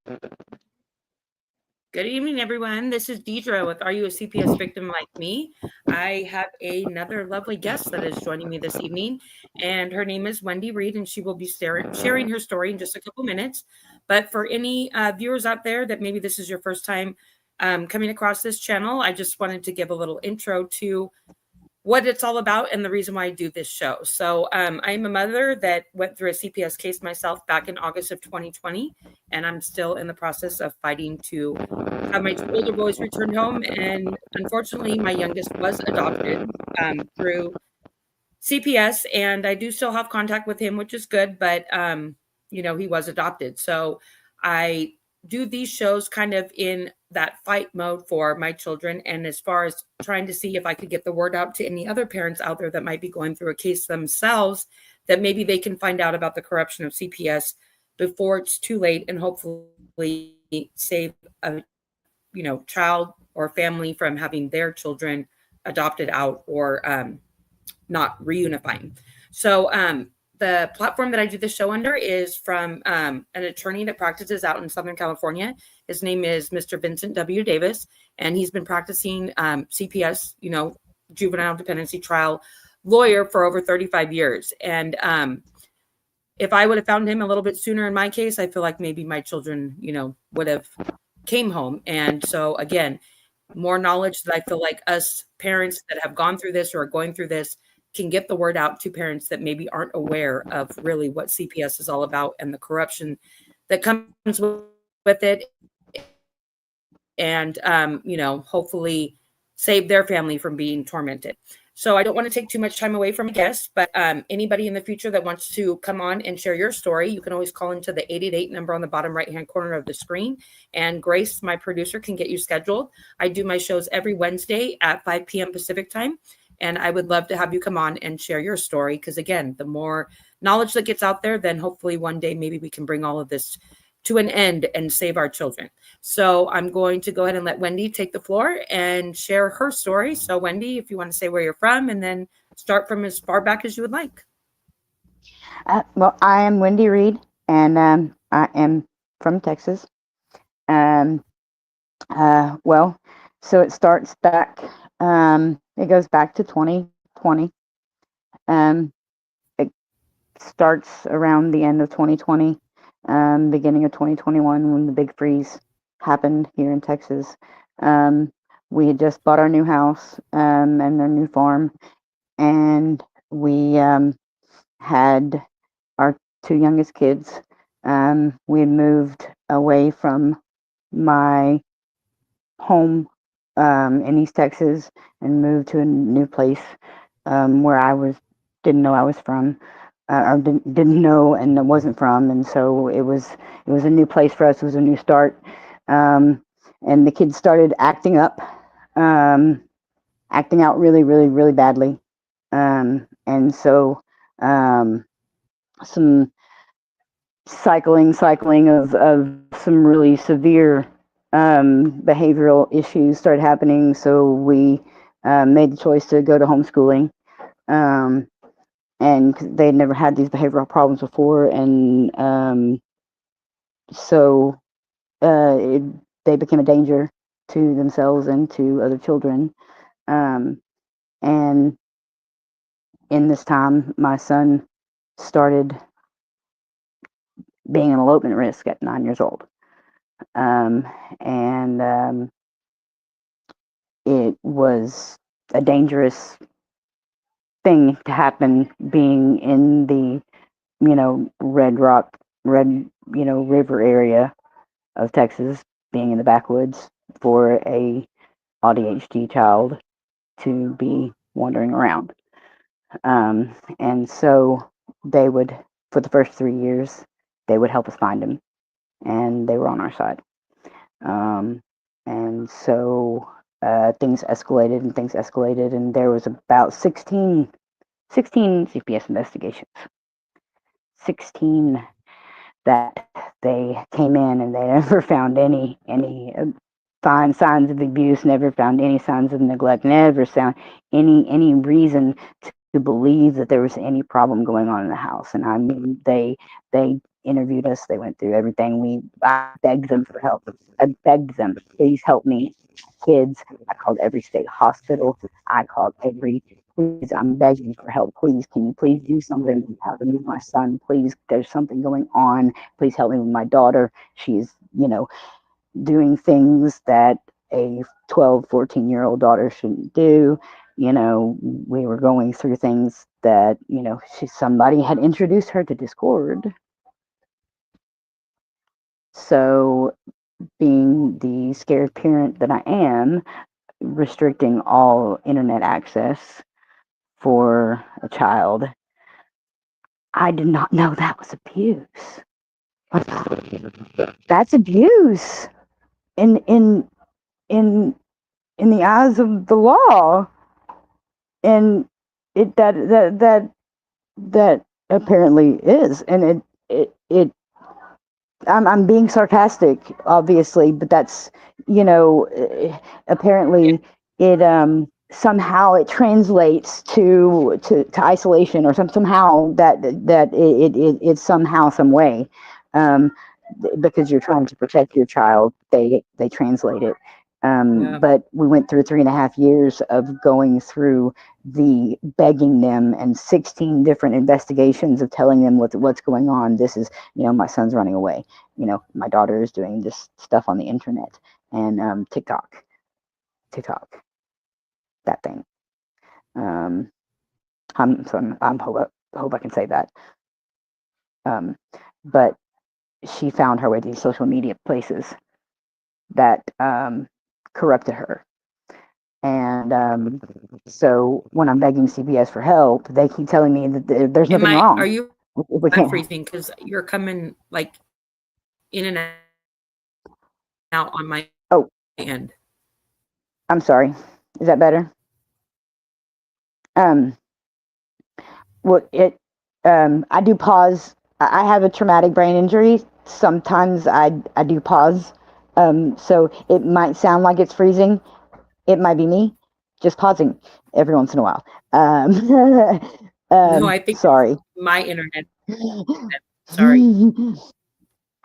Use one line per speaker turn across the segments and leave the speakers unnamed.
Good evening, everyone. This is Deidre with Are You a CPS Victim Like Me? I have another lovely guest that is joining me this evening, and her name is Wendy Reed, and she will be sharing her story in just a couple minutes. But for any viewers out there that maybe this is your first time coming across this channel, I just wanted to give a little intro to what it's all about and the reason why I do this show. So I'm a mother that went through a CPS case myself back in August of 2020, and I'm still in the process of fighting to have my two older boys returned home. And unfortunately, my youngest was adopted through CPS, and I do still have contact with him, which is good, but he was adopted. So I do these shows kind of in that fight mode for my children, and as far as trying to see if I could get the word out to any other parents out there that might be going through a case themselves, that maybe they can find out about the corruption of CPS before it's too late, and hopefully save a child or family from having their children adopted out or not reunifying. So the platform that I do the show under is from an attorney that practices out in Southern California. His name is Mr. Vincent W. Davis, and he's been practicing CPS, juvenile dependency trial lawyer for over 35 years. And if I would have found him a little bit sooner in my case, I feel like maybe my children, would have came home. And so again, more knowledge that I feel like us parents that have gone through this or are going through this can get the word out to parents that maybe aren't aware of really what CPS is all about and the corruption that comes with it. And, hopefully save their family from being tormented. So I don't want to take too much time away from a guest, but anybody in the future that wants to come on and share your story, you can always call into the 888 number on the bottom right-hand corner of the screen. And Grace, my producer, can get you scheduled. I do my shows every Wednesday at 5 p.m. Pacific time. And I would love to have you come on and share your story. Because again, the more knowledge that gets out there, then hopefully one day maybe we can bring all of this to an end and save our children. So I'm going to go ahead and let Wendy take the floor and share her story. So Wendy, if you want to say where you're from and then start from as far back as you would like.
Well, I am Wendy Reed, and I am from Texas. Um, well, so it starts back. It goes back to 2020. Um, it starts around the end of 2020, beginning of 2021, when the big freeze happened here in Texas. Um, we had just bought our new house and our new farm, and we had our two youngest kids. We had moved away from my home in East Texas and moved to a new place where I didn't know I was from, or didn't know and wasn't from, and so it was a new place for us. It was a new start, um, and the kids started acting up, acting out really, really, really badly, and so um, some cycling of some really severe behavioral issues started happening. So we made the choice to go to homeschooling, um, and they'd never had these behavioral problems before, and so it, they became a danger to themselves and to other children. Um, and in this time, my son started being an elopement risk at 9 years old. Um, and it was a dangerous thing to happen being in the, Red Rock, River area of Texas, being in the backwoods for a ADHD child to be wandering around. And so they would, for the first 3 years, they would help us find him, and they were on our side. Um, and so things escalated, and there was about 16 CPS investigations. 16 that they came in, and they never found any signs of abuse, never found any signs of neglect, never found any reason to believe that there was any problem going on in the house. And I mean, they interviewed us. They went through everything. I begged them for help. I begged them, please help me. Kids. I called every state hospital. I called every. Please, I'm begging for help. Please, can you please do something? How to move my son? Please, there's something going on. Please help me with my daughter. She's, doing things that a 12, 14-year-old daughter shouldn't do. We were going through things that, somebody had introduced her to Discord. So, being the scared parent that I am, restricting all internet access for a child, I did not know that was abuse. That's abuse in in in in the eyes of the law, and it that apparently is, and it I'm being sarcastic, obviously, but that's,
Yeah.
apparently it somehow it translates to isolation, or somehow that it's somehow some way, um, because you're trying to protect your child. They translate it.
Yeah.
But we went through 3.5 years of going through the begging them, and 16 different investigations of telling them what's going on. This is, my son's running away. My daughter is doing this stuff on the internet, and TikTok, that thing. Um, I'm hope I can say that. Um, but she found her way to these social media places that corrupted her. And so when I'm begging CPS for help, they keep telling me that there's nothing
Are
wrong.
you
We
on
can't.
freezing? Because you're coming like in and out on my end.
Oh, I'm sorry. Is that better? Um, what it I do pause. I have a traumatic brain injury. Sometimes I do pause. So it might sound like it's freezing. It might be me just pausing every once in a while.
No, I think it's
Sorry.
my internet. Sorry.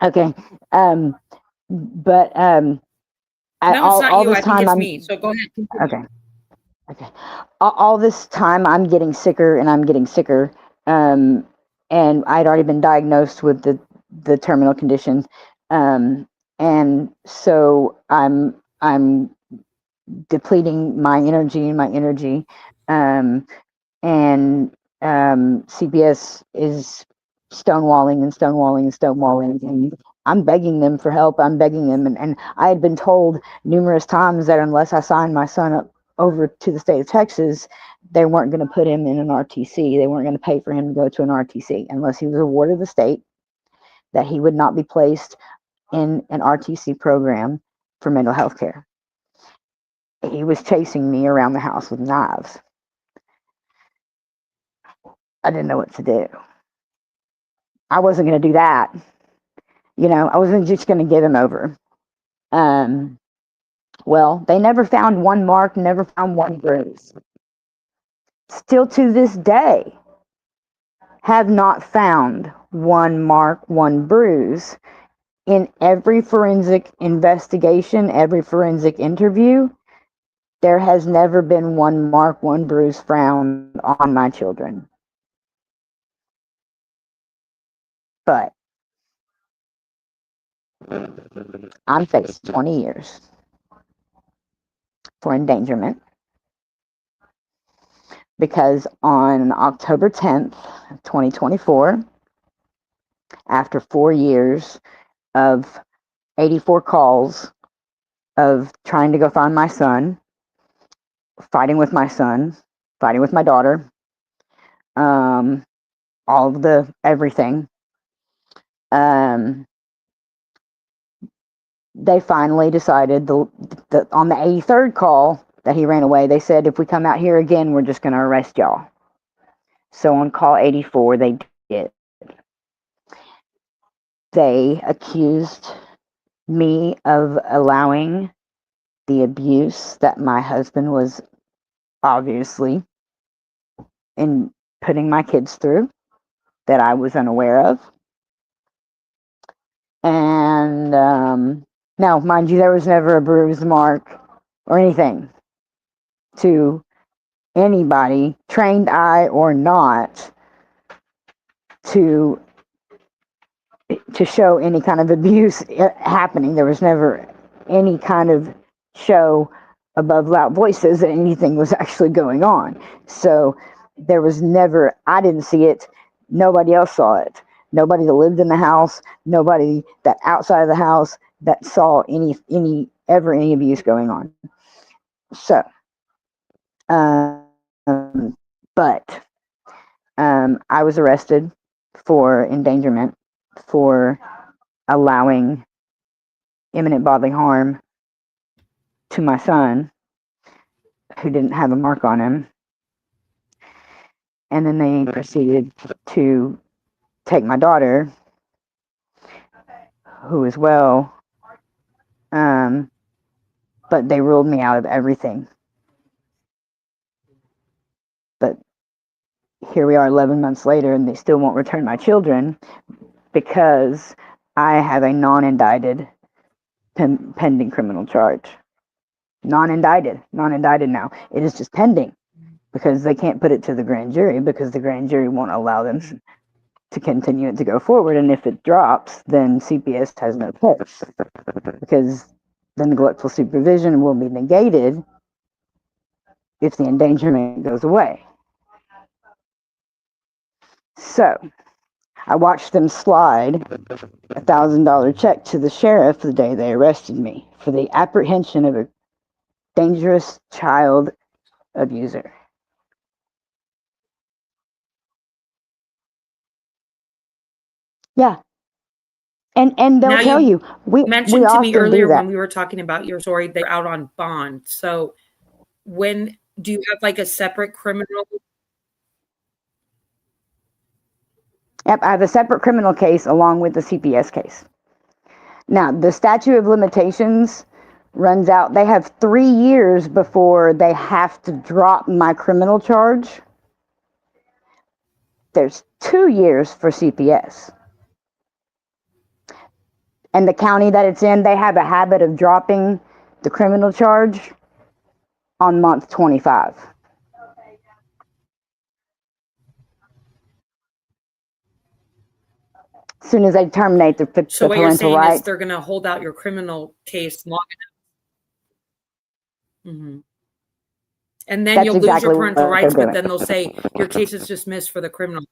Okay. But
No, it's not
all
you.
this
I think
time
it's
I'm
me. So go ahead, continue.
okay. Okay. All this time, I'm getting sicker and I'm getting sicker. Um, and I'd already been diagnosed with the terminal condition. And so I'm depleting my energy. Um, and CPS is stonewalling and stonewalling and stonewalling. And I'm begging them for help. I'm begging them. And I had been told numerous times that unless I signed my son up over to the state of Texas, they weren't going to put him in an RTC. They weren't going to pay for him to go to an RTC unless he was a ward of the state, that he would not be placed in an RTC program for mental health care. He was chasing me around the house with knives. I didn't know what to do. I wasn't going to do that. I wasn't just going to give him over. Um, well, they never found one mark, never found one bruise. Still to this day, have not found one mark, one bruise. In every forensic investigation, every forensic interview, there has never been one mark, one bruise found on my children. But I'm facing 20 years for endangerment, because on October 10th, 2024, after 4 years of 84 calls of trying to go find my son, fighting with my daughter, um, all of the everything, um, they finally decided on the 83rd call that he ran away, they said, if we come out here again, we're just going to arrest y'all. So on call 84, they did. They accused me of allowing the abuse that my husband was obviously in putting my kids through, that I was unaware of. And now, mind you, there was never a bruise mark or anything to anybody, trained eye or not, to show any kind of abuse happening. There was never any kind of show above loud voices that anything was actually going on. So there was never, I didn't see it, nobody else saw it. Nobody that lived in the house, nobody that outside of the house that saw any abuse going on. So, but I was arrested for endangerment, for allowing imminent bodily harm to my son, who didn't have a mark on him. And then they proceeded to take my daughter, who as well, but they ruled me out of everything. But here we are 11 months later, and they still won't return my children because I have a non-indicted pending criminal charge. Non-indicted now. It is just pending because they can't put it to the grand jury because the grand jury won't allow them to continue it to go forward. And if it drops, then CPS has no case because the neglectful supervision will be negated if the endangerment goes away. So I watched them slide $1,000 check to the sheriff the day they arrested me for the apprehension of a dangerous child abuser. Yeah. And they'll
Now,
tell
you
you we
mentioned to me
often do
earlier when
that.
we were talking about your story that you're out on bond. So, when do you have like a separate criminal?
Yep, I have a separate criminal case along with the CPS case. Now, the statute of limitations runs out. They have 3 years before they have to drop my criminal charge. There's 2 years for CPS. And the county that it's in, they have a habit of dropping the criminal charge on month 25. As soon as they terminate
So,
the
what you're
parental
saying is
rights.
they're going to hold out your criminal case long enough. And then
That's
you'll lose your
exactly
parental
what they're
rights, but
doing.
then they'll say your case is dismissed for the criminal.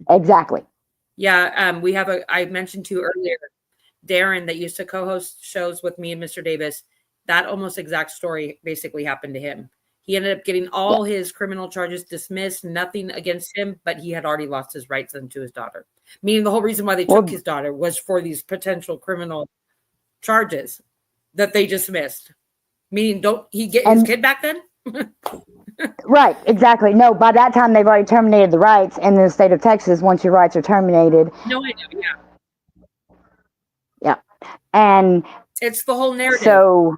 Exactly.
Yeah, I mentioned to you earlier, Darren, that used to co-host shows with me and Mr. Davis. That almost exact story basically happened to him. He ended up getting
Yeah.
all his criminal charges dismissed, nothing against him, but he had already lost his rights then to his daughter. Meaning the whole reason why they took his daughter was for these potential criminal charges that they dismissed. Meaning, don't he get his kid back then?
Right, exactly. No, by that time they've already terminated the rights in the state of Texas. Once your rights are terminated.
No, I know,
Yeah. And
it's the whole narrative.
So,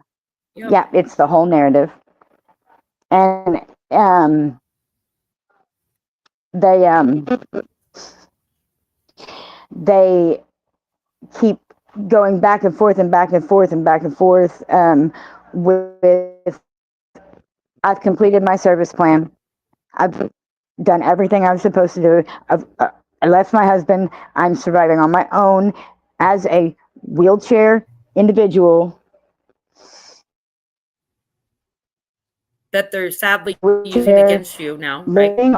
yeah, it's the whole narrative. And they keep going back and forth and back and forth and back and forth with I've completed my service plan. I've done everything I was supposed to do. I left my husband. I'm surviving on my own as a wheelchair individual.
That they're sadly using against you now, right?
Living.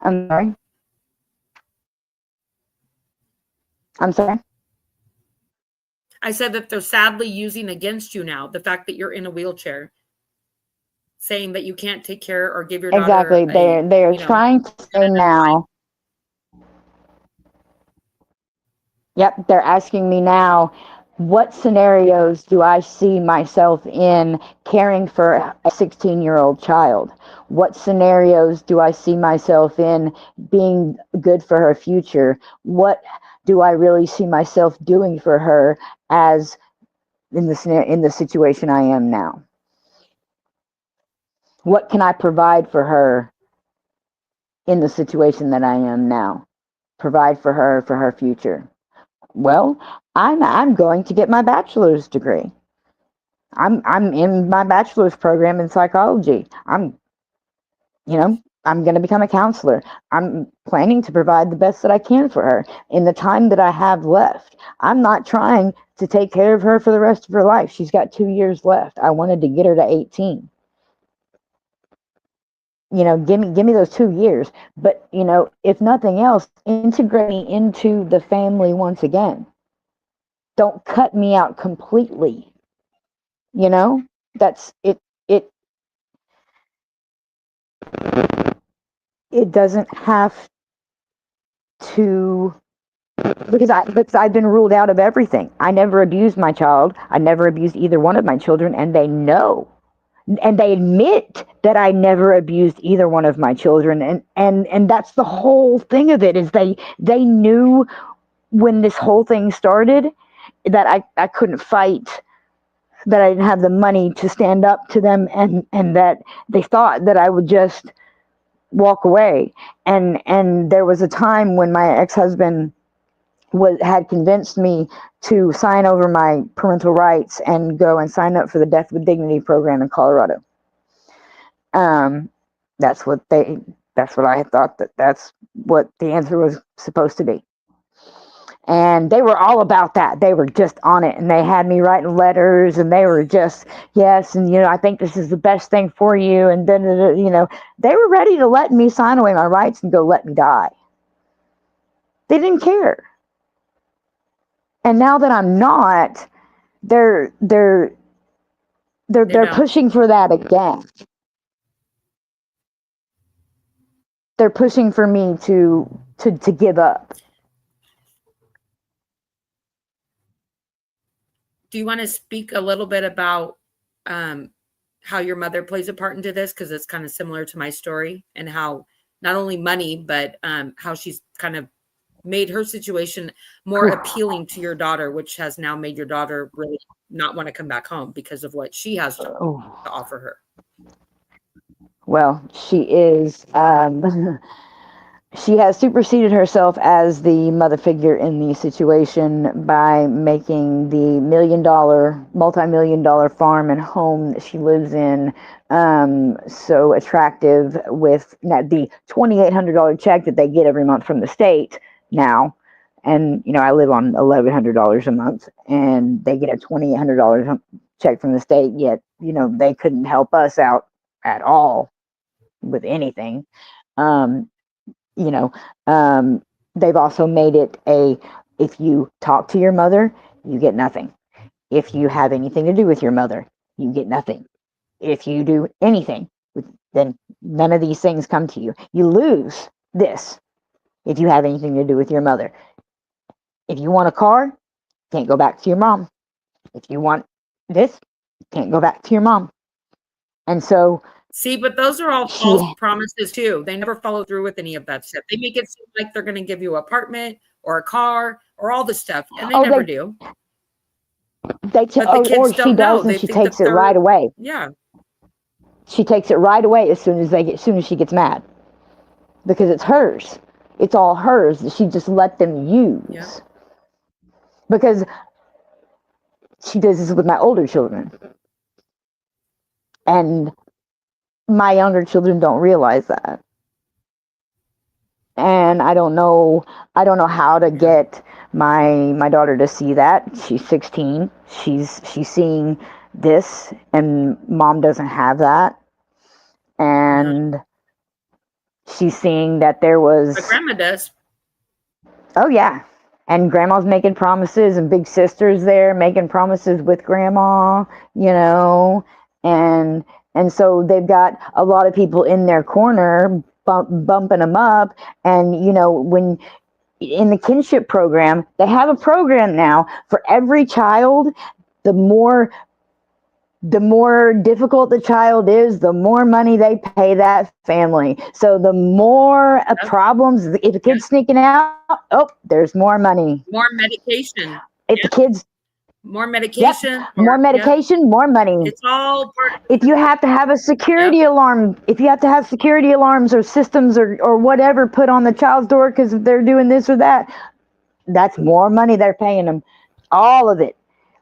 I'm sorry. I'm sorry.
I said that they're sadly using against you now the fact that you're in a wheelchair, saying that you can't take care or give your daughter.
Exactly. They're trying to say now. Yep, they're asking me now, what scenarios do I see myself in caring for a 16-year-old child? What scenarios do I see myself in being good for her future? What do I really see myself doing for her as in the situation I am now? What can I provide for her in the situation that I am now. Provide for her future. Well, I'm going to get my bachelor's degree. I'm in my bachelor's program in psychology. I'm going to become a counselor. I'm planning to provide the best that I can for her in the time that I have left. I'm not trying to take care of her for the rest of her life. She's got 2 years left. I wanted to get her to 18. Give me those 2 years. But, if nothing else, integrate me into the family once again. Don't cut me out completely. That's it. It doesn't have to, because I've been ruled out of everything. I never abused my child. I never abused either one of my children, and they know. And they admit that I never abused either one of my children, and that's the whole thing of it, is they knew when this whole thing started that I couldn't fight, that I didn't have the money to stand up to them, and that they thought that I would just walk away. And there was a time when my ex-husband had convinced me to sign over my parental rights and go and sign up for the Death with Dignity program in Colorado. Um, that's what I thought that's what the answer was supposed to be. And they were all about that. They were just on it, and they had me writing letters, and they were just, yes, and I think this is the best thing for you, and then they were ready to let me sign away my rights and go let me die. They didn't care. And now that I'm not, they're pushing for that again. They're pushing for me to give up.
Do you want to speak a little bit about how your mother plays a part into this? Because it's kind of similar to my story, and how not only money, but how she's kind of made her situation more appealing to your daughter, which has now made your daughter really not want to come back home because of what she has to offer her.
Well, she is she has superseded herself as the mother figure in the situation by making the multi-million-dollar farm and home that she lives in so attractive, with the $2,800 check that they get every month from the state now. And I live on $1,100 a month, and they get a $2,800 check from the state. Yet they couldn't help us out at all with anything. They've also made it if you talk to your mother, you get nothing. If you have anything to do with your mother, you get nothing. If you do anything, then none of these things come to you. You lose this if you have anything to do with your mother. If you want a car, can't go back to your mom. If you want this, can't go back to your mom. And so,
see, but those are all false promises too. They never follow through with any of that stuff. They make it seem like they're going to give you an apartment or a car or all this stuff, and they never do.
But the kids don't know. And she takes it right away.
Yeah,
she takes it right away as soon as she gets mad, because it's hers. It's all hers. She just let them use. Yeah. Because she does this with my older children, and my younger children don't realize that. And I don't know how to get my daughter to see that. She's 16. She's seeing this, and mom doesn't have that. And she's seeing that there was.
But grandma does.
Oh yeah. And grandma's making promises, and big sister's there making promises with grandma, and so they've got a lot of people in their corner bumping them up. And when in the kinship program, they have a program now for every child. The more difficult the child is, the more money they pay that family. So the more problems, if a kid's sneaking out, there's more money.
More medication.
If the kid's
More
Yep.
medication,
More
yep.
medication, more money.
It's all part of
If you have to have a security
yep.
alarm, if you have to have security alarms or systems or whatever put on the child's door because they're doing this or that, that's more money they're paying them. All of it,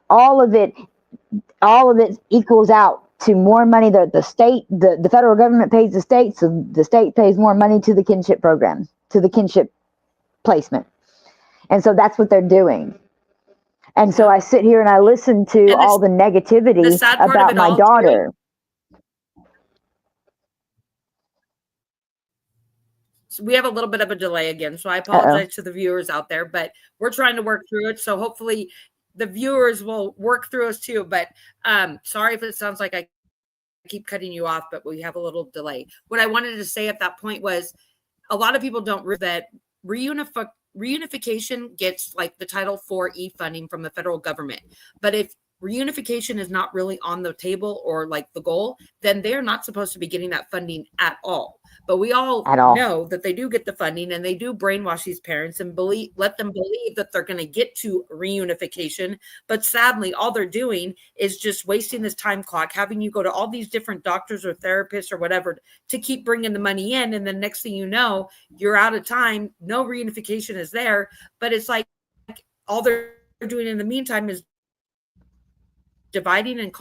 all of it, all of it equals out to more money that the state, the federal government pays the state, so the state pays more money to the kinship program, to the kinship placement. And so that's what they're doing. And so
Yep.
I sit here and I listen to
And
all the
the
negativity
sad part of
about
it
my
all too.
daughter.
So we have a little bit of a delay again, so I
Uh-oh.
apologize to the viewers out there, but we're trying to work through it. So hopefully the viewers will work through us too. But sorry if it sounds like I keep cutting you off, but we have a little delay. What I wanted to say at that point was a lot of people don't realize that reunification gets like the Title IV funding from the federal government. But if reunification is not really on the table or like the goal, then they're not supposed to be getting that funding at all. But we all
At all.
know that they do get the funding and they do brainwash these parents and let them believe that they're going to get to reunification. But sadly, all they're doing is just wasting this time clock, having you go to all these different doctors or therapists or whatever to keep bringing the money in. And the next thing you know, you're out of time. No reunification is there. But it's like all they're doing in the meantime is dividing and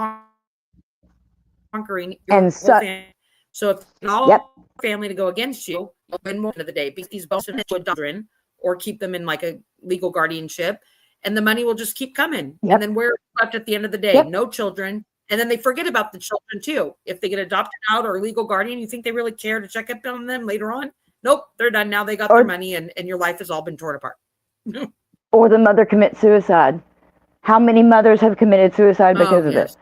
conquering your
And
whole
so,
family. So if all
yep.
family to go against you, you'll win more of the day because these bonuses to children or keep them in like a legal guardianship, and the money will just keep coming.
Yep.
And then we're left at the end of the day,
Yep.
no children. And then they forget about the children too. If they get adopted out or a legal guardian, you think they really care to check up on them later on? Nope, they're done now. They got their money, and your life has all been torn apart.
Or the mother commits suicide. How many mothers have committed suicide because of it?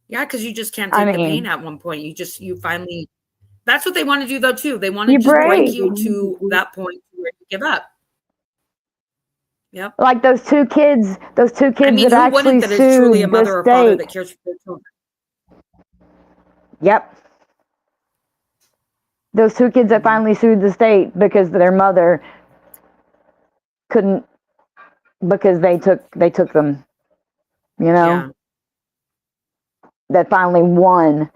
Yeah, because you just can't take the pain at one point. You finally, that's what they want to do though too. They want to
You
just break
break.
you to that point where you give up. Yep.
Like those two kids
I mean,
that
who
actually
wouldn't that is truly a
sued
mother or
the
father that
state.
cares for their children?
Yep. Those two kids that finally sued the state because their mother couldn't, because they took them, you know?
Yeah.
That finally won.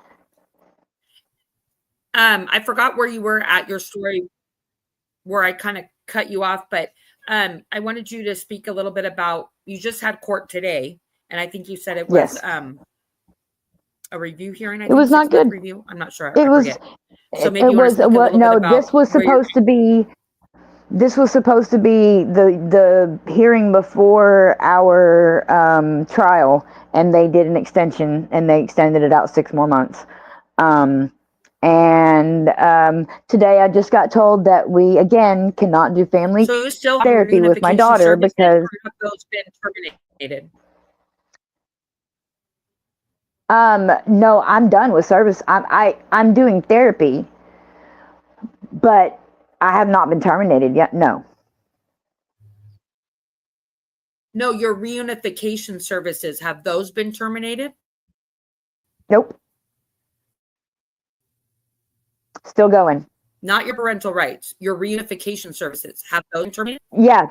I forgot where you were at your story where I kind of cut you off, but I wanted you to speak a little bit about, you just had court today, and I think you said it was
Yes.
a review hearing. I
It
think
was not
6-month
good.
review. I'm not sure.
It
I
was.
forget. So maybe you want to
Was
speak a little bit
no.
about
This was
where you're
supposed to be. This was supposed to be the hearing before our trial, and they did an extension, and they extended it out 6 more months. Today I just got told that we again cannot do family
So you still have
therapy with my
reunification
daughter
services,
because
or have those been terminated?
no, I'm done with service. I'm doing therapy, but I have not been terminated yet. No.
No, your reunification services, have those been terminated?
Nope. Still going.
Not your parental rights, your reunification services, have those been terminated?
Yeah,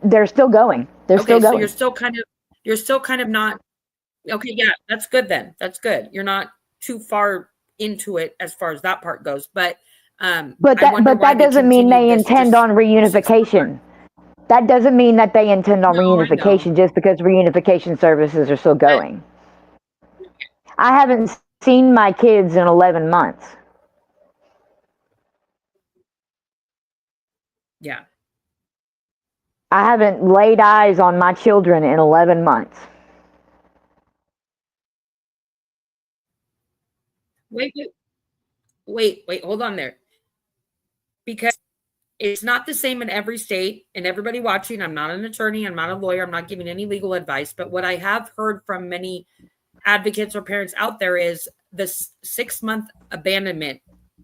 they're still going. They're
Okay,
still
so
going.
you're still kind of not okay, yeah, that's good then. That's good. You're not too far into it as far as that part goes. But
that doesn't mean they intend on reunification. That doesn't mean that they intend on reunification just because reunification services are still going. I haven't seen my kids in 11 months.
Yeah.
I haven't laid eyes on my children in 11 months.
Wait, hold on there. Because it's not the same in every state, and everybody watching, I'm not an attorney, I'm not a lawyer, I'm not giving any legal advice, but what I have heard from many advocates or parents out there is this 6-month abandonment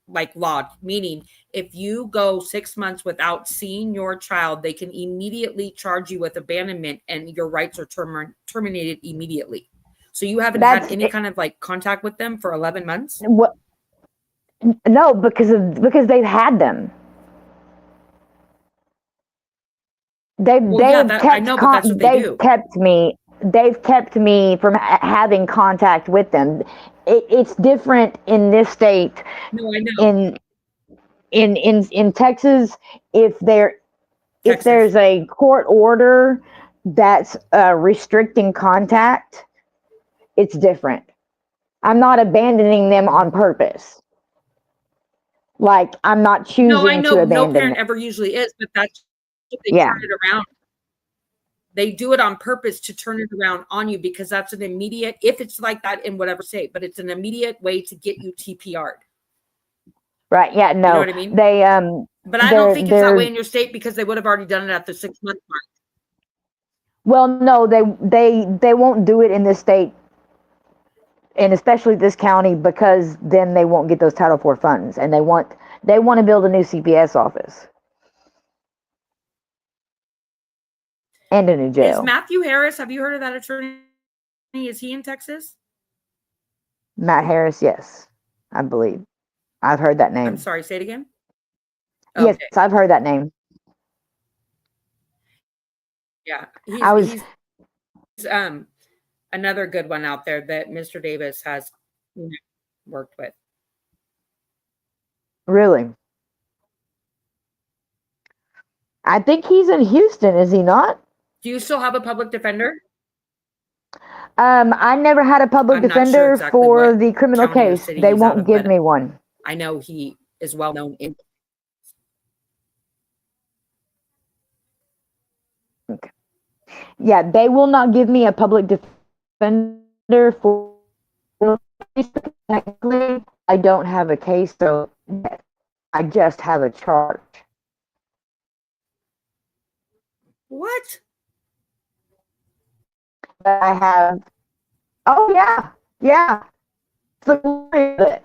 like law, meaning if you go 6 months without seeing your child, they can immediately charge you with abandonment and your rights are terminated immediately. So you haven't had any kind of like contact with them for 11 months?
What? No, because they've had them.
Well, yeah, that I know, but that's what they do.
They've kept me from having contact with them. It's different in this state.
No, I know.
In in Texas, if
Texas.
there's a court order that's restricting contact, it's different. I'm not abandoning them on purpose. Like, I'm not
No, I
choosing to
know no
abandon
parent
them.
ever usually is, but that's what they
Yeah,
turn it around. They do it on purpose to turn it around on you because that's an immediate, if it's like that in whatever state, but it's an immediate way to get you TPR'd.
right. Yeah,
You know
no,
what I mean?
they
But I don't think it's that way in your state because they would have already done it at the 6 month mark.
well, no, they won't do it in this state, and especially this county, because then they won't get those Title IV funds, and they want to build a new CPS office and a new
Is
jail.
Matthew Harris, have you heard of that attorney? Is he in Texas?
Matt Harris, yes, I believe I've heard that
I'm
name.
sorry, say it again.
Yes,
Okay.
I've heard that name.
Yeah.
I was
He's another good one out there that Mr. Davis has worked with.
really. I think he's in Houston, is he not?
Do you still have a public defender?
I never had a public
I'm not sure
defender
exactly
for
what
the criminal
county or
case.
city
They
he's out
won't
of,
give
but
me one.
I know he is well known in.
Okay. Yeah, they will not give me a public defender for technically I don't have a case, so I just have a charge.
What?
But I have. Oh yeah, yeah. It's the glory of it.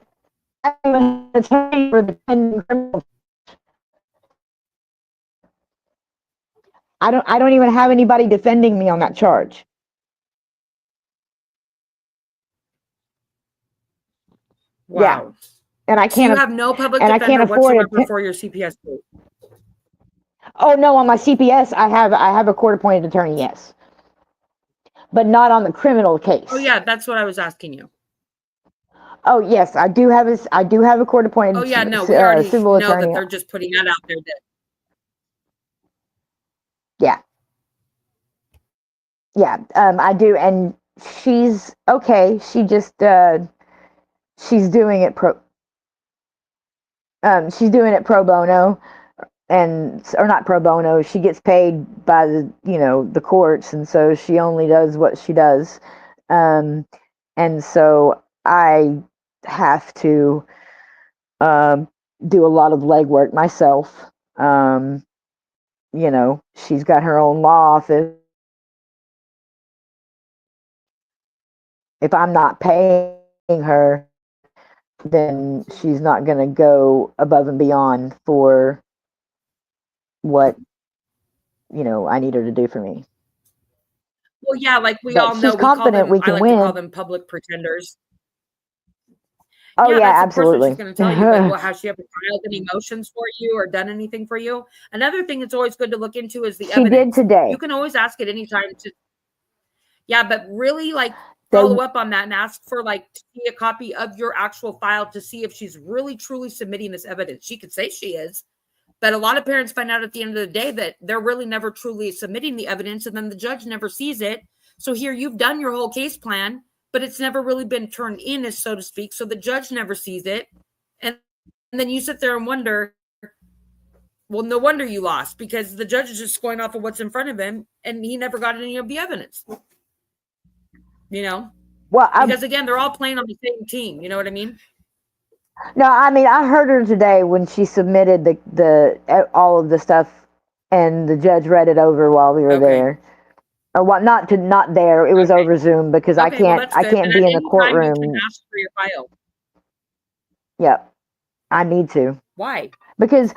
I'm an attorney for the pending criminal. I don't even have anybody defending me on that charge. Yeah,
Wow.
and I
So you
can't
have no public
and I can't
defender
afford
whatsoever
it.
for your CPS group.
Oh no, on my CPS, I have a court appointed attorney, yes, but not on the criminal
Oh
case.
yeah, that's what I was asking you.
Oh yes, I do have a court appointed
Oh yeah, no, we already
civil
know that
attorney.
they're just putting that out there. That
Yeah, yeah, I do, and she's okay. She's doing it pro bono, or not pro bono. She gets paid by the courts, and so she only does what she does. And so I have to do a lot of legwork myself. She's got her own law office. If I'm not paying her, then she's not going to go above and beyond for what I need her to do for me.
well, yeah, like we
But
all know,
she's
we call
confident
them.
we
I
can
like to call
win.
them public pretenders.
Oh
Yeah,
yeah,
that's of course what she's
absolutely.
going to tell you. But well, has she ever filed any motions for you or done anything for you? Another thing that's always good to look into is the
She did
evidence.
today.
You can always ask at any time to. Yeah, but really, like,
They
follow up on that and ask for like to see a copy of your actual file to see if she's really truly submitting this evidence. She could say she is, but a lot of parents find out at the end of the day that they're really never truly submitting the evidence, and then the judge never sees it. So here you've done your whole case plan, but it's never really been turned in, as so to speak. So the judge never sees it, and then you sit there and wonder. Well, no wonder you lost because the judge is just going off of what's in front of him, and he never got any of the evidence. You know.
well,
Because again, they're all playing on the same team. You know what I mean?
no, I mean I heard her today when she submitted the all of the stuff, and the judge read it over while we were
Okay.
there. Or what? Not there. It was
Okay.
over Zoom because
Okay. Well, that's
I
good.
can't
And
be
at
in the
any time, you can
courtroom.
ask for your file.
Yep, I need to
Why?
because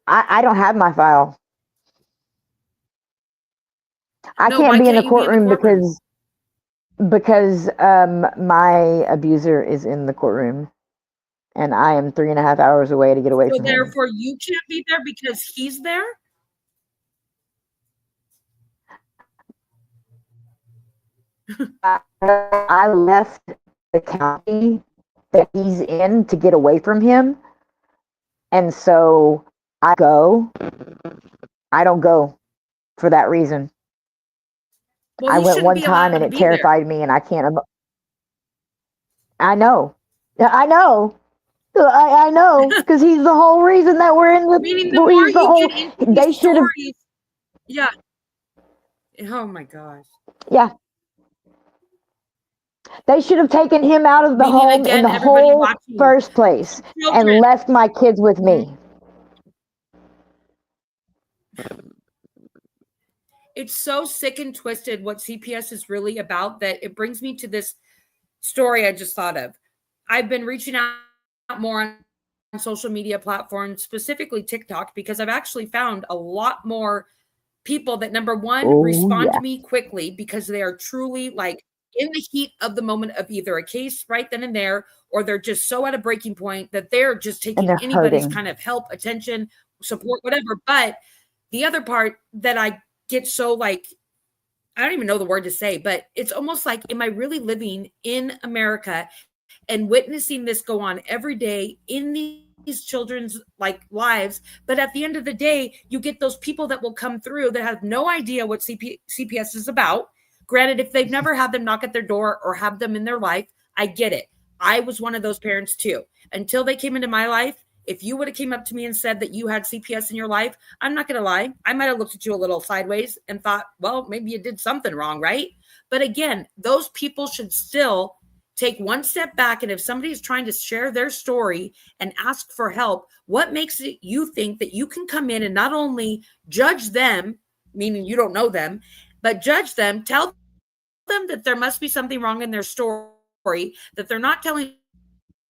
I don't have my file. I
No,
can't
why
be in the
can't you be in the
courtroom
courtroom?
because my abuser is in the courtroom, and I am 3.5 hours away to get away
So
from him.
therefore, you can't be there because he's there?
I left the county that he's in to get away from him. And so go. I don't go for that reason.
Well,
I
he
went
shouldn't
one
be
time
allowed
and
to
it
be there.
terrified me, and I can't. I know. Yeah, I know. I know because he's the whole reason that we're in
Meaning
the.
the more
He's the
you
whole.
get into these
They should have.
stories, yeah. Oh my gosh.
Yeah, they should have taken him out of the
Meaning
home in
again,
the
everybody
whole
watching,
first place and
children.
left my kids with
Mhm.
me.
It's so sick and twisted what CPS is really about that it brings me to this story I just thought of. I've been reaching out more on social media platforms, specifically TikTok, because I've actually found a lot more people that, number one,
Oh
respond
yeah,
to me quickly because they are truly like in the heat of the moment of either a case right then and there, or they're just so at a breaking point that they're just
and
taking
they're
anybody's
hurting.
kind of help, attention, support, whatever. But the other part that I get so like, I don't even know the word to say, but it's almost like, am I really living in America and witnessing this go on every day in these children's like lives? But at the end of the day, you get those people that will come through that have no idea what CPS is about. Granted, if they've never had them knock at their door or have them in their life, I get it. I was one of those parents too. Until they came into my life, if you would have came up to me and said that you had CPS in your life, I'm not going to lie, I might have looked at you a little sideways and thought, well, maybe you did something wrong, right? But again, those people should still take one step back. And if somebody is trying to share their story and ask for help, what makes it you think that you can come in and not only judge them, meaning you don't know them, but judge them, tell them that there must be something wrong in their story, that they're not telling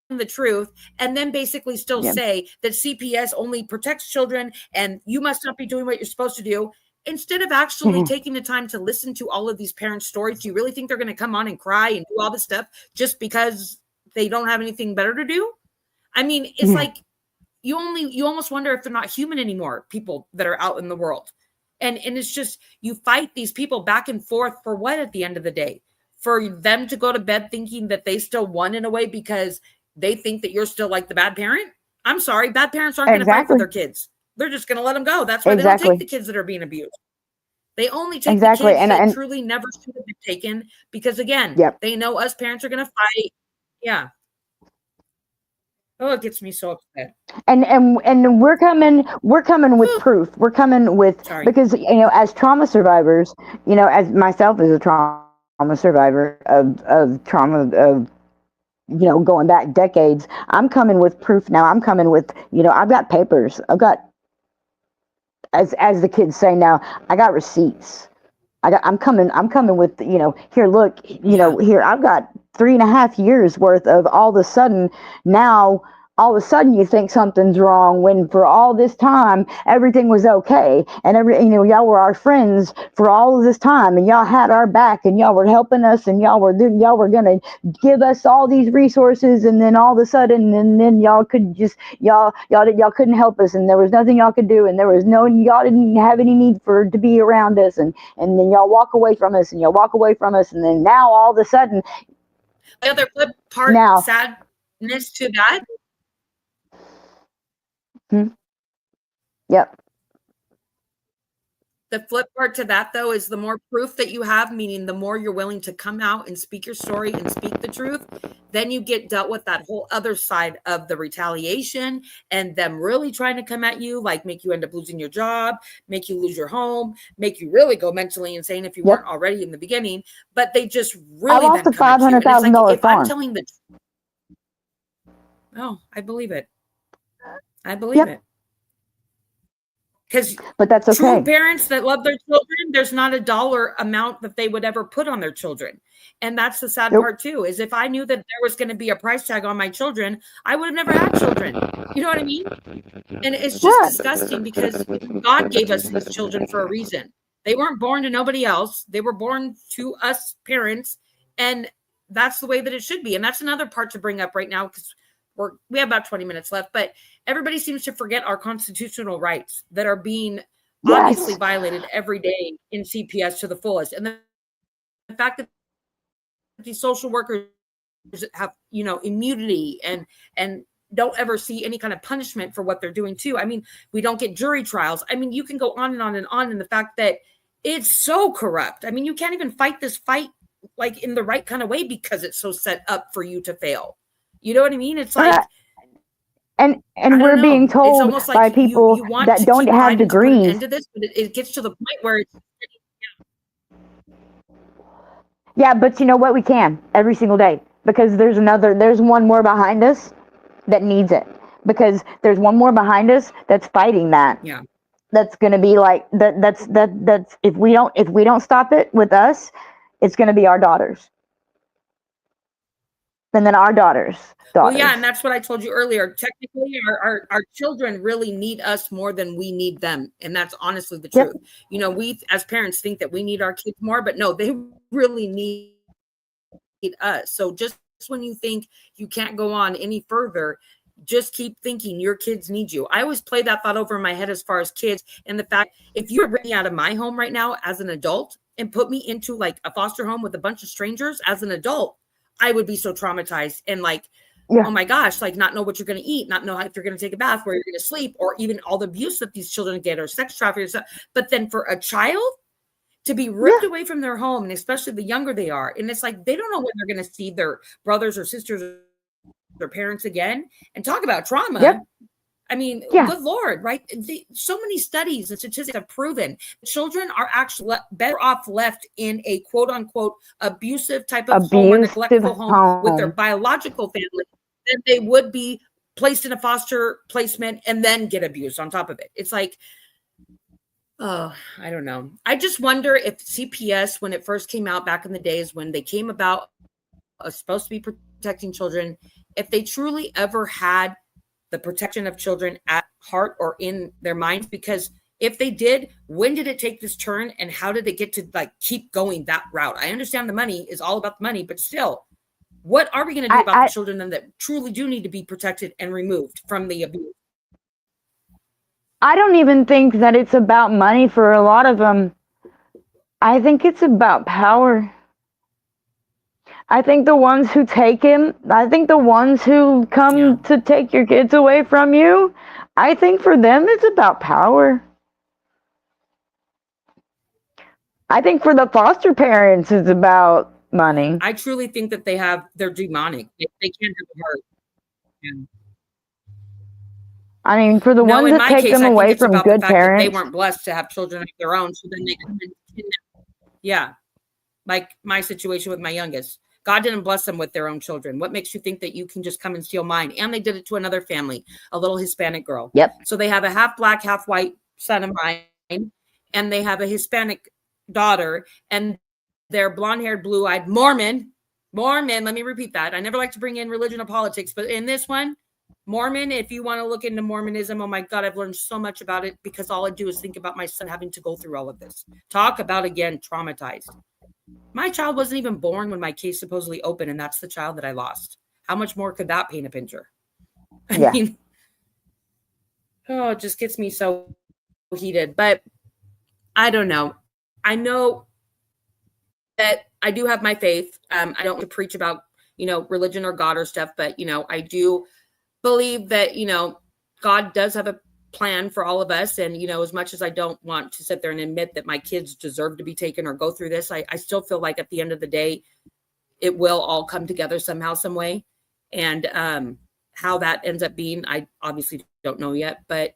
the truth, and then basically still
Yeah.
say that CPS only protects children and you must not be doing what you're supposed to do. Instead of actually taking the time to listen to all of these parents' stories, do you really think they're going to come on and cry and do all this stuff just because they don't have anything better to do? I mean, it's
Yeah.
like you almost wonder if they're not human anymore, people that are out in the world. And it's just, you fight these people back and forth for what at the end of the day? For them to go to bed thinking that they still won in a way because they think that you're still like the bad parent? I'm sorry, bad parents aren't going to fight for
Exactly.
their kids. They're just going to let them go. That's why they don't take
Exactly.
the kids that are being abused. They only take the
Exactly.
kids that
And
truly never should have been taken because, again,
yep.
they know us parents are going to fight. Yeah. Oh, it gets me so upset.
And we're coming with
Whew.
proof. We're coming with,
Sorry.
because as trauma survivors, as myself as a trauma survivor of trauma of going back decades, I'm coming with proof now. I'm coming with, I've got papers. I've got, as the kids say now, I got receipts. I'm coming with, here, look,
Yeah.
here, I've got 3.5 years worth of all of a sudden now. All of a sudden, you think something's wrong when for all this time everything was okay, and y'all were our friends for all of this time, and y'all had our back, and y'all were helping us, and y'all were gonna give us all these resources, and then all of a sudden, and then y'all could just y'all couldn't help us, and there was nothing y'all could do, and there was no y'all didn't have any need for to be around us, and then y'all walk away from us, and y'all walk away from us, and then now all of a sudden
The other flip part,
now.
sadness to that,
Hmm, yep.
the flip part to that though is the more proof that you have, meaning the more you're willing to come out and speak your story and speak the truth, then you get dealt with that whole other side of the retaliation and them really trying to come at you, like make you end up losing your job, make you lose your home, make you really go mentally insane if you weren't
Yep.
already in the beginning. But they just
I
really
lost
then
a
come
five
at you.
hundred
And it's
thousand
like,
dollar
if I'm
farm.
telling the, oh, I believe it. I believe
Yep.
it. Because
But that's
true
okay.
parents that love their children, there's not a dollar amount that they would ever put on their children. And that's the sad
Nope.
part too, is if I knew that there was going to be a price tag on my children, I would have never had children. You know what I mean? And it's just
Right.
disgusting because God gave us these children for a reason. They weren't born to nobody else. They were born to us parents. And that's the way that it should be. And that's another part to bring up right now because we have about 20 minutes left, but everybody seems to forget our constitutional rights that are being obviously
Yes.
violated every day in CPS to the fullest. And the fact that these social workers have, immunity and don't ever see any kind of punishment for what they're doing too. I mean, we don't get jury trials. I mean, you can go on and on and on. And the fact that it's so corrupt. I mean, you can't even fight this fight like in the right kind of way because it's so set up for you to fail. You know what I mean? It's like,
and
I
we're
don't
being
know. It's
told
almost
by
like
people
you want
that
to
don't
keep
have
fighting to put an end
degrees.
to this, but it gets to the point where it's
Yeah, but you know what? We can every single day because there's one more behind us that needs it. Because there's one more behind us that's fighting that.
yeah.
That's going to be like that. That's if we don't stop it with us, it's going to be our daughters, and then our daughters.
Well, yeah, and that's what I told you earlier. Technically, our children really need us more than we need them, and that's honestly the truth.
Yep.
We as parents think that we need our kids more, but no, they really need us. So just when you think you can't go on any further, just keep thinking your kids need you. I always play that thought over in my head as far as kids, and the fact if you were bringing out of my home right now as an adult and put me into like a foster home with a bunch of strangers as an adult, I would be so traumatized and like, oh my gosh, like not know what you're going to eat, not know if you're going to take a bath, where you're going to sleep, or even all the abuse that these children get or sex trafficking. But then for a child to be ripped away from their home, and especially the younger they are, and it's like they don't know when they're going to see their brothers or sisters or their parents again, and talk about trauma.
Yep.
I mean, good Lord, right? So many studies and statistics have proven children are actually better off left in a quote unquote abusive type of home or neglectful home with their biological family than they would be placed in a foster placement and then get abuse on top of it. It's like, oh, I don't know. I just wonder if CPS, when it first came out back in the days when they came about, supposed to be protecting children, if they truly ever had the protection of children at heart or in their minds. Because if they did, when did it take this turn and how did it get to like keep going that route? I understand the money is all about the money, but still, what are we going to do about the children then that truly do need to be protected and removed from the abuse?
I don't even think that it's about money for a lot of them. I think it's about power. I think the ones who take him, I think the ones who come to take your kids away from you, I think for them it's about power. I think for the foster parents it's about money.
I truly think that they're demonic. They can't have a heart. Yeah.
I mean, for the ones that take them away from good parents,
they weren't blessed to have children of their own, so then they come and kidnap. Yeah, like my situation with my youngest. God didn't bless them with their own children. What makes you think that you can just come and steal mine? And they did it to another family, a little Hispanic girl.
Yep.
So they have a half black, half white son of mine, and they have a Hispanic daughter, and they're blonde-haired, blue-eyed Mormon. Let me repeat that. I never like to bring in religion or politics, but in this one, Mormon, if you want to look into Mormonism, oh my God, I've learned so much about it because all I do is think about my son having to go through all of this. Talk about, again, traumatized. My child wasn't even born when my case supposedly opened, and that's the child that I lost. How much more could that paint a picture? I mean, it just gets me so heated. But I don't know. I know that I do have my faith. I don't want to preach about, religion or God or stuff, but, I do believe that, God does have a plan for all of us. And, as much as I don't want to sit there and admit that my kids deserve to be taken or go through this, I still feel like at the end of the day, it will all come together somehow, some way. And how that ends up being, I obviously don't know yet, but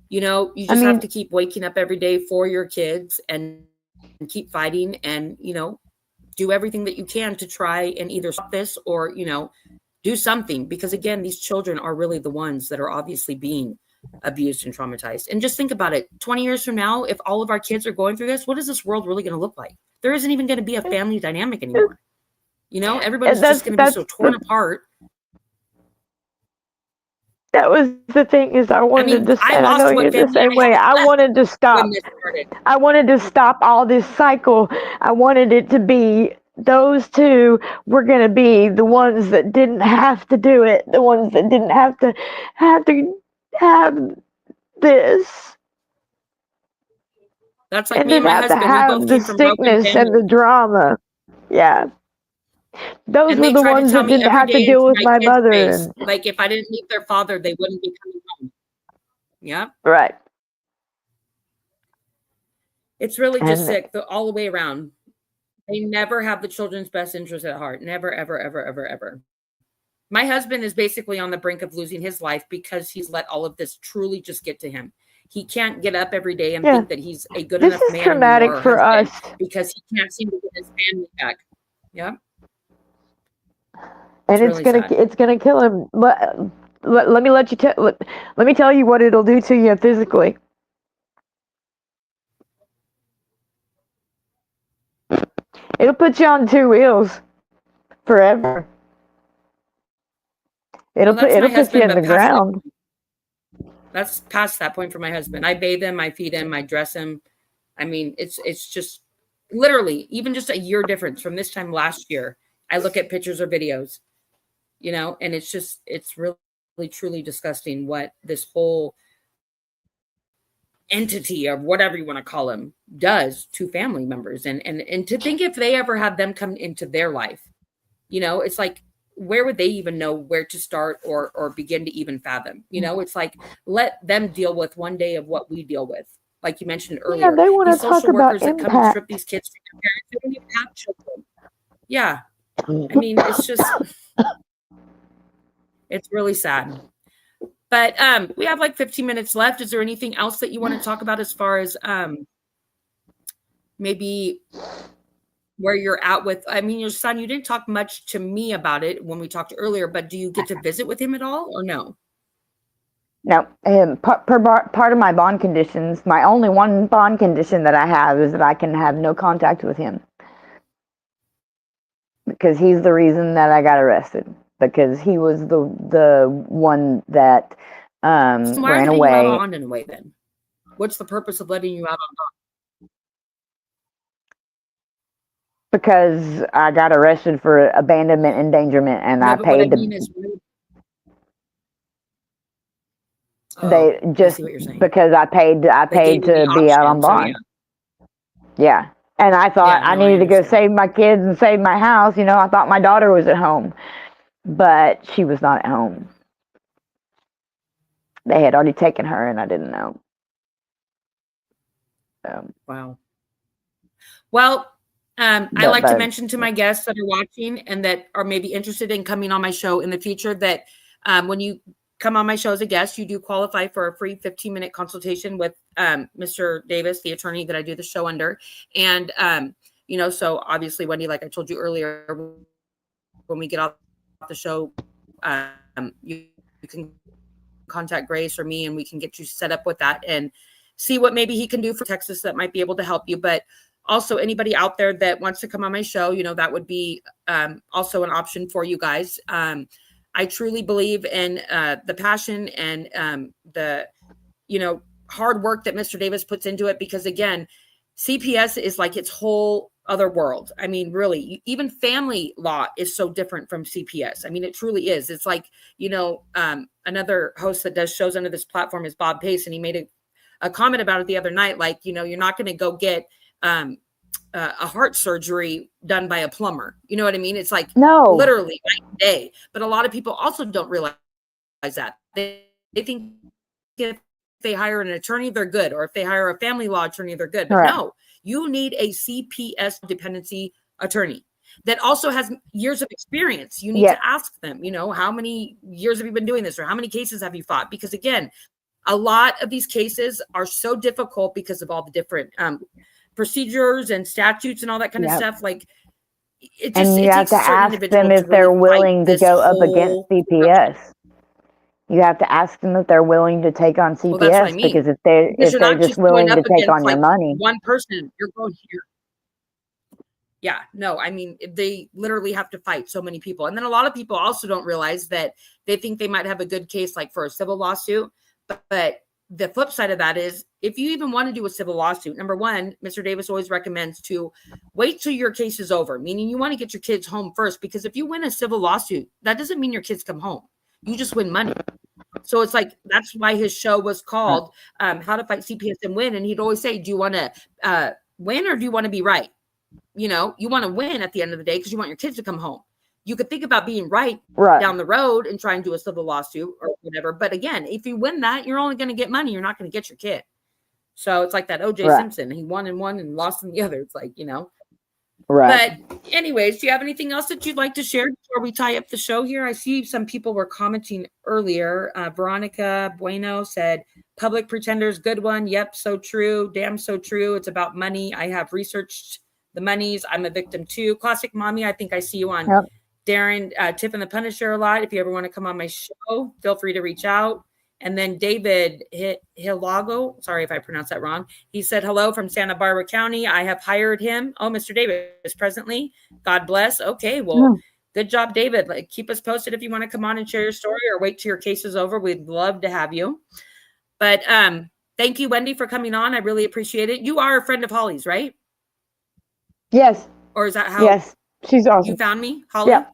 you just have to keep waking up every day for your kids and keep fighting and, do everything that you can to try and either stop this or, do something, because again, these children are really the ones that are obviously being abused and traumatized. And just think about it. 20 years from now, if all of our kids are going through this, what is this world really going to look like? There isn't even going to be a family dynamic anymore. Everybody's just going to be so torn apart.
That was the thing is I wanted to I know you're the same way. I wanted to stop. I wanted to stop all this cycle. I wanted it to be those two were going to be the ones that didn't have to do it, the ones that didn't have to have this.
That's like me and my husband.
We both came from broken families. And the drama. Yeah. Those
And
were
they
the
try to
ones
tell
that
me
didn't
every
have to
day
deal
into
with
my
my
kids'
mother.
face,
And
like if I didn't leave their father, they wouldn't be coming home. Yeah.
right.
It's really just
And
sick all the way around. They never have the children's best interest at heart. Never, ever, ever, ever, ever. My husband is basically on the brink of losing his life because he's let all of this truly just get to him. He can't get up every day and
yeah,
think that he's a good
this
enough
is
man anymore
traumatic
or
for us.
husband because he can't seem to get his family back. Yeah.
And
It's really sad.
it's gonna kill him. Let me let me tell you what it'll do to you physically. It'll put you on two wheels forever.
Well, that's
It'll
my
put you
husband,
in
but
the
past that,
ground.
that's past that point for my husband. I bathe him, I feed him, I dress him. I mean, it's just literally even just a year difference from this time last year. I look at pictures or videos, and it's really truly disgusting what this whole entity or whatever you want to call him does to family members. And to think if they ever have them come into their life, it's like where would they even know where to start or begin to even fathom? It's like let them deal with one day of what we deal with. Like you mentioned
Yeah,
earlier,
they want
these
to talk
social
about
workers that come and strip
impact.
these kids from their parents, they don't even have children. Yeah. I mean, it's really sad. But we have like 15 minutes left. Is there anything else that you want to talk about as far as maybe where you're at with, I mean, your son, you didn't talk much to me about it when we talked earlier, but do you get to visit with him at all or no?
No, part of my bond conditions, my only one bond condition that I have is that I can have no contact with him because he's the reason that I got arrested because he was the one that
So why are they
ran
letting you out
away
on bond in a way then? What's the purpose of letting you out on bond?
because I got arrested for abandonment, endangerment, and
No,
I
but what I
paid
mean
the
is, oh,
they
I
just
see what you're saying.
because I
They gave
paid
you the
to be out on
option. So yeah.
bond. Yeah. And I thought
Yeah,
I
no, I
needed to go
understand.
save my kids and save my house. I thought my daughter was at home, but she was not at home. They had already taken her, and I didn't know. So,
Wow. Well, I
but
like to mention to my guests that are watching and that are maybe interested in coming on my show in the future that when you come on my show as a guest, you do qualify for a free 15-minute consultation with Mr. Davis, the attorney that I do the show under. And, so obviously, Wendy, like I told you earlier, when we get off the show, you can contact Grace or me and we can get you set up with that and see what maybe he can do for Texas that might be able to help you. But also anybody out there that wants to come on my show, that would be also an option for you guys. I truly believe in the passion and the, hard work that Mr. Davis puts into it because again, CPS is like its whole other world. I mean, really, even family law is so different from CPS. I mean, it truly is. It's like, another host that does shows under this platform is Bob Pace, and he made a comment about it the other night. Like, you're not going to go get a heart surgery done by a plumber. You know what I mean? It's like
no,
literally night and day. But a lot of people also don't realize that. They think if they hire an attorney, they're good. Or if they hire a family law attorney, they're good. But
correct.
no, you need a CPS dependency attorney that also has years of experience. You need
Yes,
to ask them, how many years have you been doing this or how many cases have you fought? Because again, a lot of these cases are so difficult because of all the different procedures and statutes and all that kind of
yep.
stuff. Like
And you
it
have
takes
to
a certain
ask
individual
them
to
if they're
really fight
willing to
this
go up against
whole profession.
CPS. You have to ask them if they're willing to take on
Well, that's what I
CPS
mean.
because
Because
if
you're
they're
not
just
just going
willing
up
to take
against
on your
like
money,
one person. You're going here. Yeah, no, I mean, they literally have to fight so many people. And then a lot of people also don't realize that they think they might have a good case like for a civil lawsuit. But the flip side of that is if you even want to do a civil lawsuit, number one, Mr. Davis always recommends to wait till your case is over, meaning you want to get your kids home first. Because if you win a civil lawsuit, that doesn't mean your kids come home. You just win money. So it's like that's why his show was called How to Fight CPS and Win. And he'd always say, do you want to win or do you want to be right? you want to win at the end of the day because you want your kids to come home. You could think about being right
Right.
down the road and try and do a civil lawsuit or whatever. But again, if you win that, you're only going to get money. You're not going to get your kid. So it's like that OJ
Right.
Simpson. He won in one and lost in the other. It's like,
Right.
But anyways, do you have anything else that you'd like to share before we tie up the show here? I see some people were commenting earlier. Veronica Bueno said, public pretenders, good one. Yep, so true. Damn, so true. It's about money. I have researched the monies. I'm a victim too. Classic Mommy, I think I see you on Darren, Tip and the Punisher a lot. If you ever want to come on my show, feel free to reach out. And then David Hilago, sorry if I pronounced that wrong. He said, hello from Santa Barbara County. I have hired him. Oh, Mr. David is presently. God bless. Okay, well, good job, David. Like, keep us posted if you want to come on and share your story or wait till your case is over. We'd love to have you. But thank you, Wendy, for coming on. I really appreciate it. You are a friend of Holly's, right?
Yes.
Or is that how
Yes. She's awesome.
You found me, Holly?
Yeah.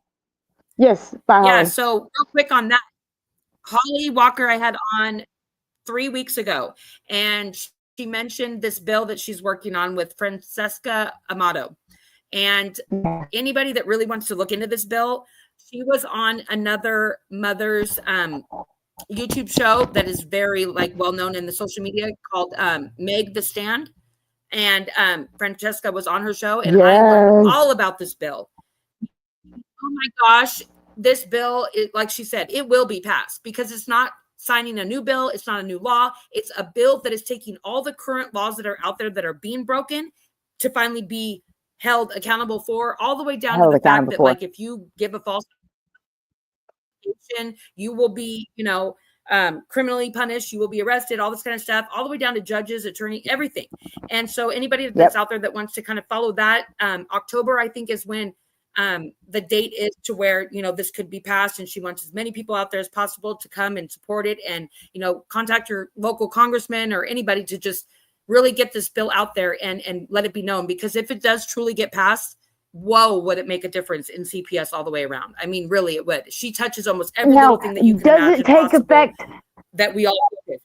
Yes, by Holly.
Yeah, so real quick on that. Holly Walker I had on 3 weeks ago, and she mentioned this bill that she's working on with Francesca Amato. And anybody that really wants to look into this bill, she was on another mother's YouTube show that is very well known in the social media called Meg the Stand. And Francesca was on her show, and I learned all about this bill. Oh my gosh, this bill, like she said, it will be passed because it's not signing a new bill. It's not a new law. It's a bill that is taking all the current laws that are out there that are being broken to finally be held accountable for, all the way down to the fact that if you give a false information, you will be, criminally punished, you will be arrested, all this kind of stuff, all the way down to judges, attorney, everything. And so anybody that's out there that wants to kind of follow that, October, I think, is when the date is to where, this could be passed, and she wants as many people out there as possible to come and support it, and, contact your local congressman or anybody to just really get this bill out there and let it be known, because if it does truly get passed, whoa, would it make a difference in CPS all the way around? I mean, really, it would. She touches almost every little thing that you can imagine.
Does it take effect?
That we all did.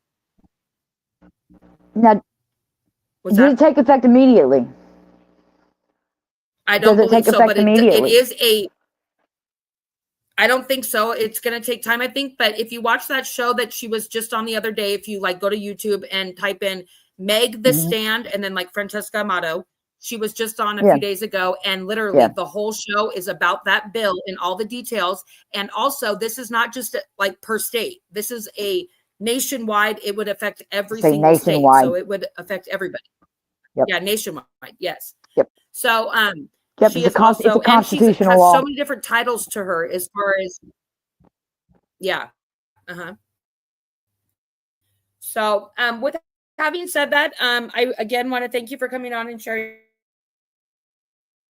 Now, does it take effect immediately?
I don't believe so, but it is I don't think so. It's going to take time, I think. But if you watch that show that she was just on the other day, if you go to YouTube and type in Meg the Stand and then Francesca Amato, she was just on a few days ago, and literally the whole show is about that bill and all the details. And also, this is not just per state. This is a nationwide. It would affect every single state. So it would affect everybody. Yeah, nationwide. Yes.
Yep.
So she
it's
is also,
a constitutional
and she has
law.
so many different titles to her as far as, So with having said that, I again want to thank you for coming on and sharing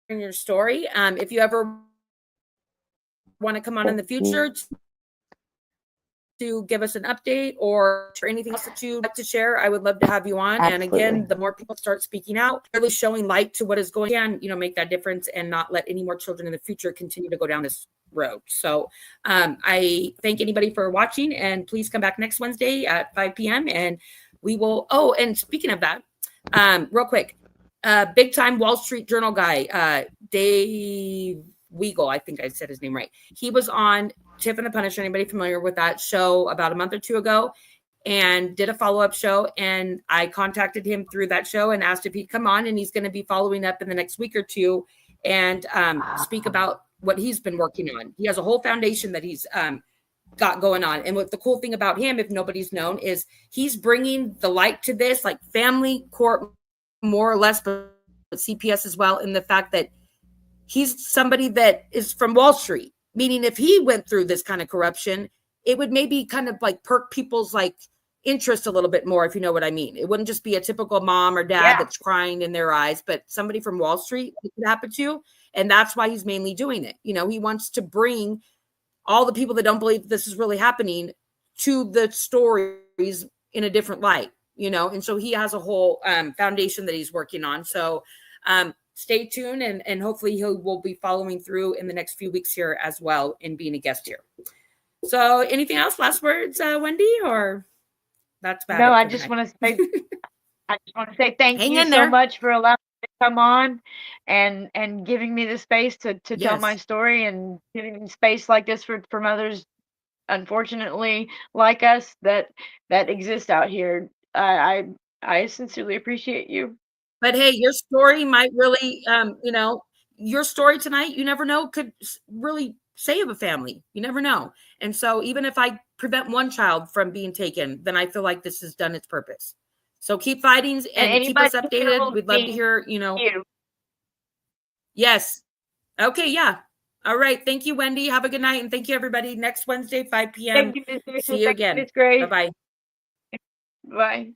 your story. If you ever want to come on in the future to give us an update or anything else that you'd like to share, I would love to have you on. Absolutely. And again, the more people start speaking out, really showing light to what is going on, make that difference and not let any more children in the future continue to go down this road. So I thank anybody for watching, and please come back next Wednesday at 5 p.m. and we will, and speaking of that, real quick, big time Wall Street Journal guy, Dave Weigel, I think I said his name right. He was on Tip and the Punisher. Anybody familiar with that show about a month or two ago, and did a follow-up show. And I contacted him through that show and asked if he'd come on, and he's going to be following up in the next week or two and speak about what he's been working on. He has a whole foundation that he's got going on. And what the cool thing about him, if nobody's known, is he's bringing the light to this, family court, more or less, but CPS as well, in the fact that he's somebody that is from Wall Street. Meaning if he went through this kind of corruption, it would maybe kind of perk people's interest a little bit more, if you know what I mean. It wouldn't just be a typical mom or dad that's crying in their eyes, but somebody from Wall Street it could happen to. And that's why he's mainly doing it. He wants to bring all the people that don't believe this is really happening to the stories in a different light, and so he has a whole foundation that he's working on. So stay tuned, and hopefully he will be following through in the next few weeks here as well and being a guest here. So anything else? Last words, Wendy, or that's about it?
No, I just want to say thank you so much for allowing me to come on and giving me the space to tell my
Yes.
story, and giving me space like this for mothers, unfortunately, like us, that exist out here. I sincerely appreciate you.
But hey, your story might really, your story tonight, you never know, could really save a family. You never know. And so even if I prevent one child from being taken, then I feel like this has done its purpose. So keep fighting
And
and keep us
anybody
updated.
available to
We'd love to
me,
hear,
you.
yes. Okay, yeah. All right. Thank you, Wendy. Have a good night. And thank you, everybody. Next Wednesday, 5 p.m.
Thank you, Miss Rachel.
See you
Thank you,
again.
Miss Grace.
Bye-bye.
Bye.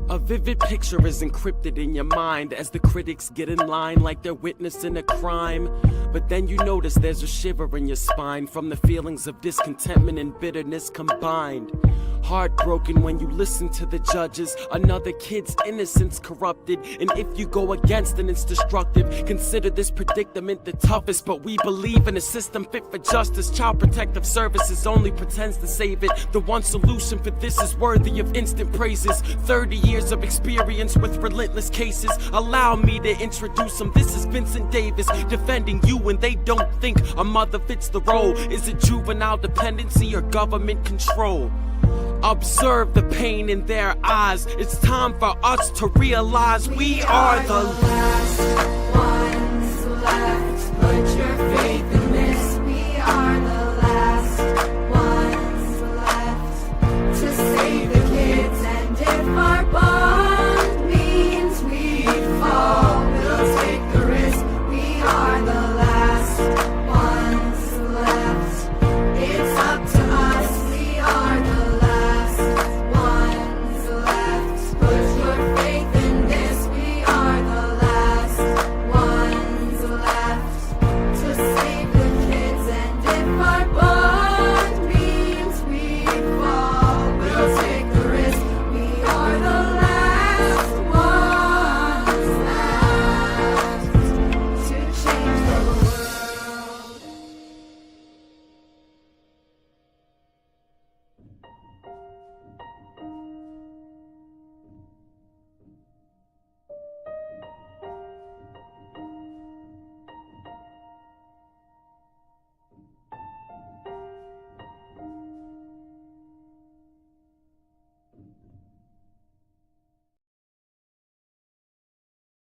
A vivid picture is encrypted in your mind as the critics get in line like they're witnessing a crime. But then you notice there's a shiver in your spine from the feelings of discontentment and bitterness combined. Heartbroken when you listen to the judges, another kid's innocence corrupted. And if you go against it, it's destructive. Consider this predicament the toughest, but we believe in a system fit for justice. Child Protective Services only pretends to save it. The one solution for this is worthy of instant praises. 30 years of experience with relentless cases. Allow me to introduce them. This is Vincent Davis, defending you when they don't think a mother fits the role. Is it juvenile dependency or government control? Observe the pain in their eyes. It's time for us to realize we are the last